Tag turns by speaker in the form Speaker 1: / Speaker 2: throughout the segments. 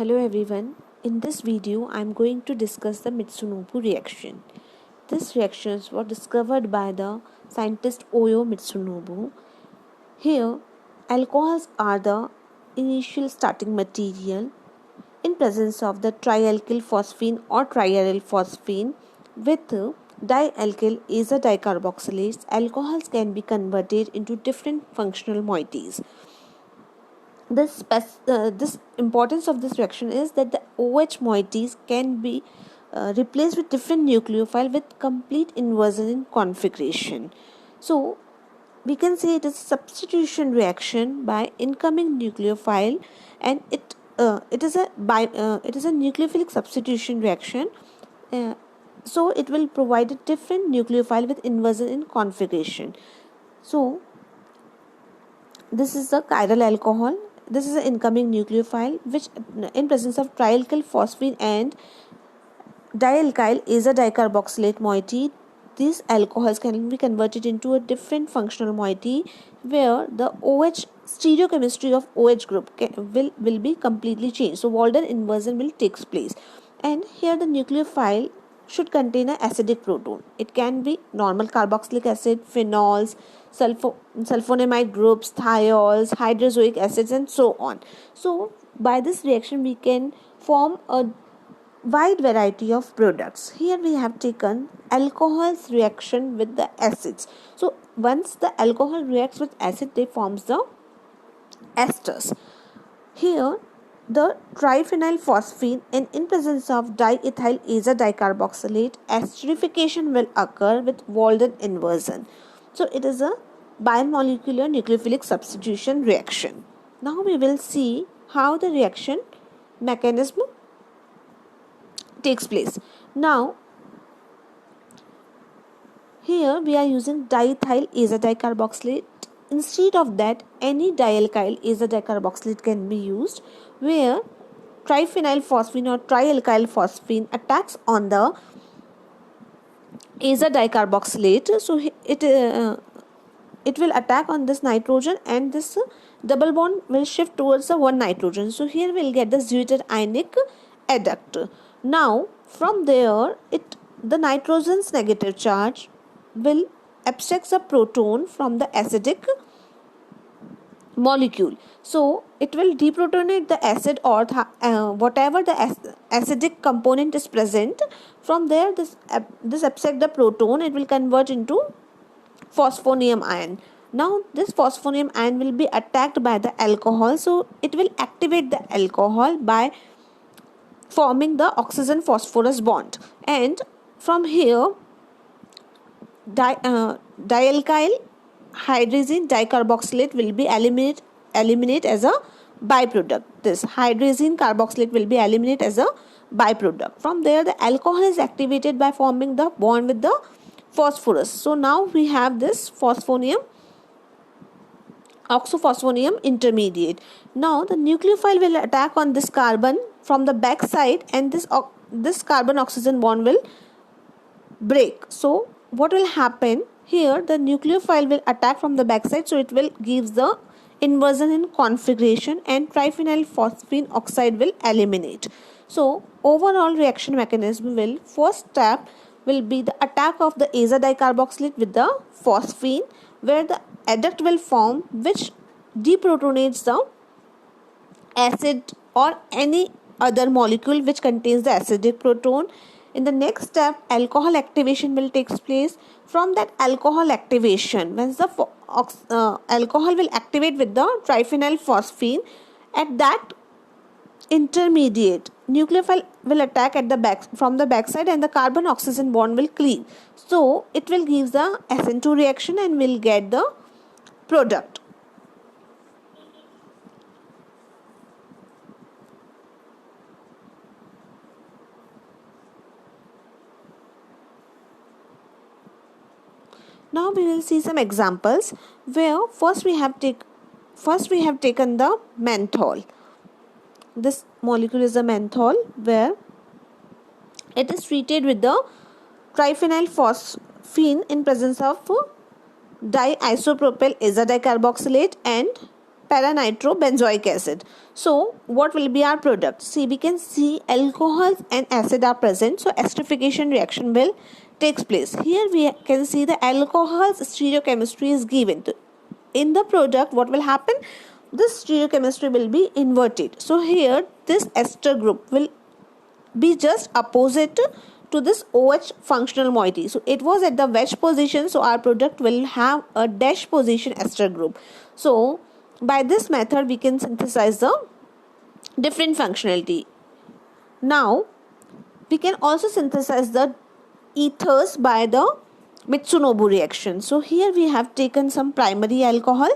Speaker 1: Hello everyone. In this video, I am going to discuss the Mitsunobu reaction. This reaction was discovered by the scientist Oyo Mitsunobu. Here, alcohols are the initial starting material in presence of the trialkyl phosphine or triaryl phosphine with dialkyl azadircarboxylates. Alcohols can be converted into different functional moieties. This importance of this reaction is that the OH moieties can be replaced with different nucleophile with complete inversion in configuration. So we can say it is a substitution reaction by incoming nucleophile, and it is a nucleophilic substitution reaction. So it will provide a different nucleophile with inversion in configuration. So this is the chiral alcohol. This is an incoming nucleophile which in presence of trialkyl phosphine and dialkyl azadircarboxylate moiety, these alcohols can be converted into a different functional moiety where the OH stereochemistry of OH group will be completely changed. So Walden inversion will take place, and here the nucleophile should contain an acidic proton. It can be normal carboxylic acid, phenols, sulfonamide groups, thiols, hydrozoic acids, and so on. So by this reaction we can form a wide variety of products. Here we have taken alcohol's reaction with the acids. So once the alcohol reacts with acid, they forms the esters. Here the triphenyl phosphine, and in presence of diethyl azadircarboxylate, esterification will occur with Walden inversion. So it is a bimolecular nucleophilic substitution reaction. Now we will see how the reaction mechanism takes place. Now here we are using diethyl azadircarboxylate. Instead of that, any dialkyl azadircarboxylate can be used, where triphenyl phosphine or trialkyl phosphine attacks on the azadircarboxylate. So it will attack on this nitrogen, and this double bond will shift towards the one nitrogen. So here we'll get the zwitterionic ionic adduct. Now from there, the nitrogen's negative charge will abstract the proton from the acidic molecule. So it will deprotonate the acid or whatever the acidic component is present. From there, this abstract the proton, it will convert into phosphonium ion. Now this phosphonium ion will be attacked by the alcohol. So it will activate the alcohol by forming the oxygen phosphorus bond, and from here dialkyl hydrazine dicarboxylate will be eliminate as a byproduct. This hydrazine carboxylate will be eliminated as a byproduct. From there, the alcohol is activated by forming the bond with the phosphorus. So now we have this oxophosphonium intermediate. Now the nucleophile will attack on this carbon from the back side, and this carbon oxygen bond will break. So what will happen here, the nucleophile will attack from the back side, so it will give the inversion in configuration, and triphenyl phosphine oxide will eliminate. So overall reaction mechanism will, first step will be the attack of the azadircarboxylate with the phosphine, where the adduct will form which deprotonates the acid or any other molecule which contains the acidic proton. In the next step, alcohol activation will take place. From that alcohol activation, once the alcohol will activate with the triphenyl phosphine, at that intermediate, nucleophile will attack at the back from the backside, and the carbon oxygen bond will cleave. So it will give the SN2 reaction and will get the product. Now we will see some examples where first we have taken the menthol. This molecule is a menthol, where it is treated with the triphenyl phosphine in presence of diisopropyl azadircarboxylate and para-nitrobenzoic acid. So what will be our product? See, we can see alcohols and acid are present, so esterification reaction will takes place. Here we can see the alcohol's stereochemistry is given. In the product, what will happen? This stereochemistry will be inverted. So here this ester group will be just opposite to this OH functional moiety. So it was at the wedge position, so our product will have a dash position ester group. So by this method we can synthesize the different functionality. Now we can also synthesize the ethers by the Mitsunobu reaction. So here we have taken some primary alcohol.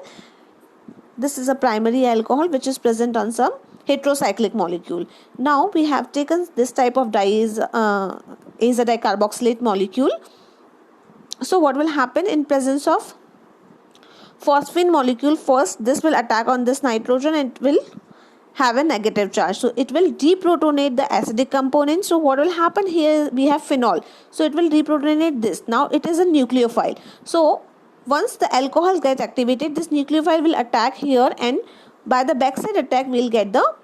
Speaker 1: This is a primary alcohol which is present on some heterocyclic molecule. Now we have taken this type of dicarboxylate molecule. So what will happen in presence of phosphine molecule? First, this will attack on this nitrogen and it will have a negative charge. So it will deprotonate the acidic component. So what will happen here? We have phenol. So it will deprotonate this. Now it is a nucleophile. So once the alcohol gets activated, this nucleophile will attack here, and by the backside attack we'll get the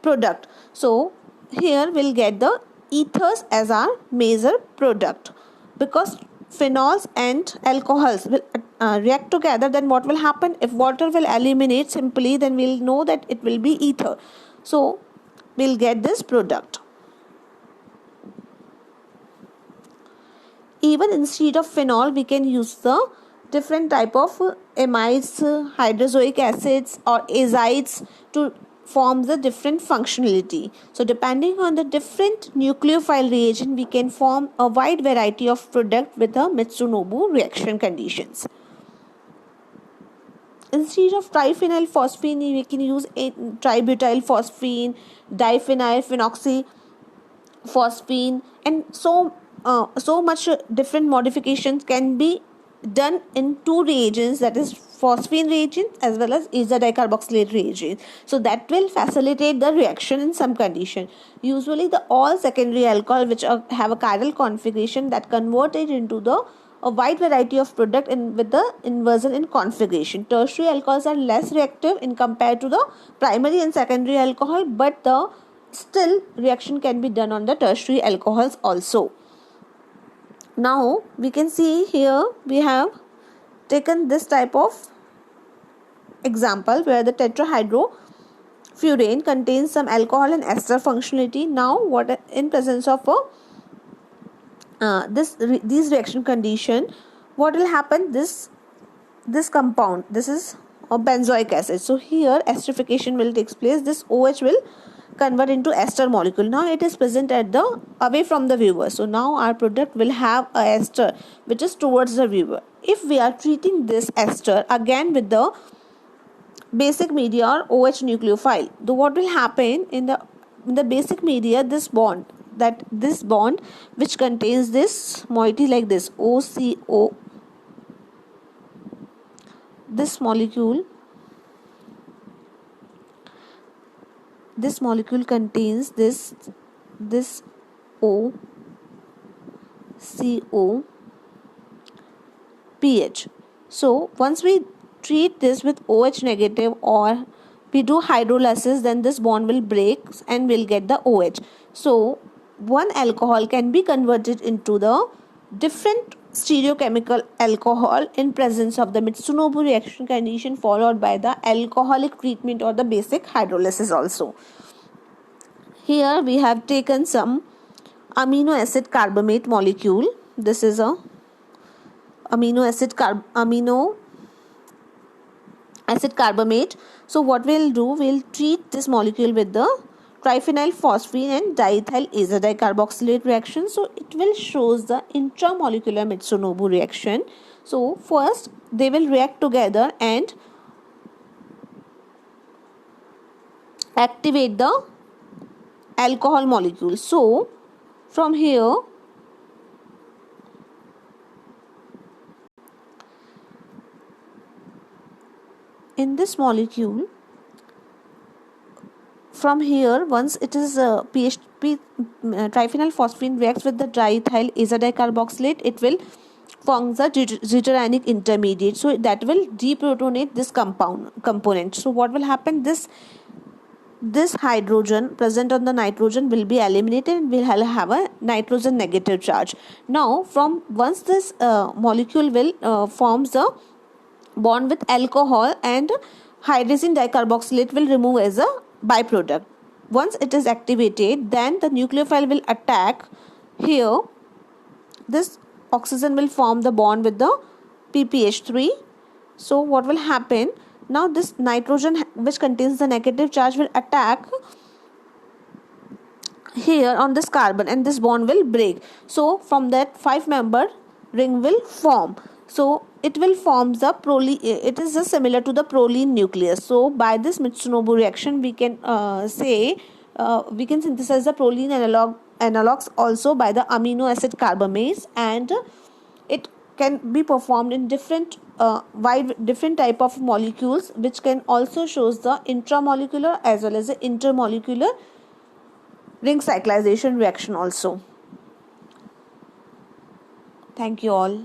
Speaker 1: product. So here we'll get the ethers as our major product. Because phenols and alcohols will react together, then what will happen? If water will eliminate simply, then we'll know that it will be ether. So we'll get this product. Even instead of phenol, we can use the different type of amides, hydrozoic acids or azides to form the different functionality. So depending on the different nucleophile reagent, we can form a wide variety of product with the Mitsunobu reaction conditions. Instead of triphenyl phosphine, we can use tributyl phosphine, diphenyl phenoxyphosphine, and so much different modifications can be done in two reagents, that is phosphine reagent as well as dicarboxylate reagent. So that will facilitate the reaction in some condition. Usually the all secondary alcohol which have a chiral configuration that converted into a wide variety of product with the inversion in configuration. Tertiary alcohols are less reactive in compared to the primary and secondary alcohol, but the still reaction can be done on the tertiary alcohols also. Now we can see here we have taken this type of example where the tetrahydrofurane contains some alcohol and ester functionality. Now what in presence of these reaction condition, what will happen? This compound, this is a benzoic acid. So here esterification will take place. This OH will convert into ester molecule. Now it is present at the away from the viewer. So now our product will have a ester which is towards the viewer. If we are treating this ester again with the basic media or OH nucleophile, then what will happen in the basic media? This bond which contains this moiety like this OCO, this molecule contains this OCO pH. So once we treat this with OH negative or we do hydrolysis, then this bond will break and we'll get the OH. So one alcohol can be converted into the different stereochemical alcohol in presence of the Mitsunobu reaction condition, followed by the alcoholic treatment or the basic hydrolysis also. Here we have taken some amino acid carbamate molecule. This is a amino acid carbamate. So what we'll do, we'll treat this molecule with the triphenyl phosphine and diethyl azadircarboxylate reaction. So it will shows the intramolecular Mitsunobu reaction. So first they will react together and activate the alcohol molecule. So from here in this molecule, from here once it is triphenyl phosphine reacts with the diethyl azadircarboxylate, it will forms a deuterionic intermediate, so that will deprotonate this component. So what will happen, this hydrogen present on the nitrogen will be eliminated and will have a nitrogen negative charge. Now from once this molecule will forms a bond with alcohol, and hydrazine dicarboxylate will remove as a byproduct. Once it is activated, then the nucleophile will attack here. This oxygen will form the bond with the PPH3. So what will happen? Now this nitrogen which contains the negative charge will attack here on this carbon, and this bond will break. So from that 5-member ring will form. So it will form the proline. It is just similar to the proline nucleus. So by this Mitsunobu reaction, we can we can synthesize the proline analogs also by the amino acid carbamase, and it can be performed in different different type of molecules, which can also shows the intramolecular as well as the intermolecular ring cyclization reaction also. Thank you all.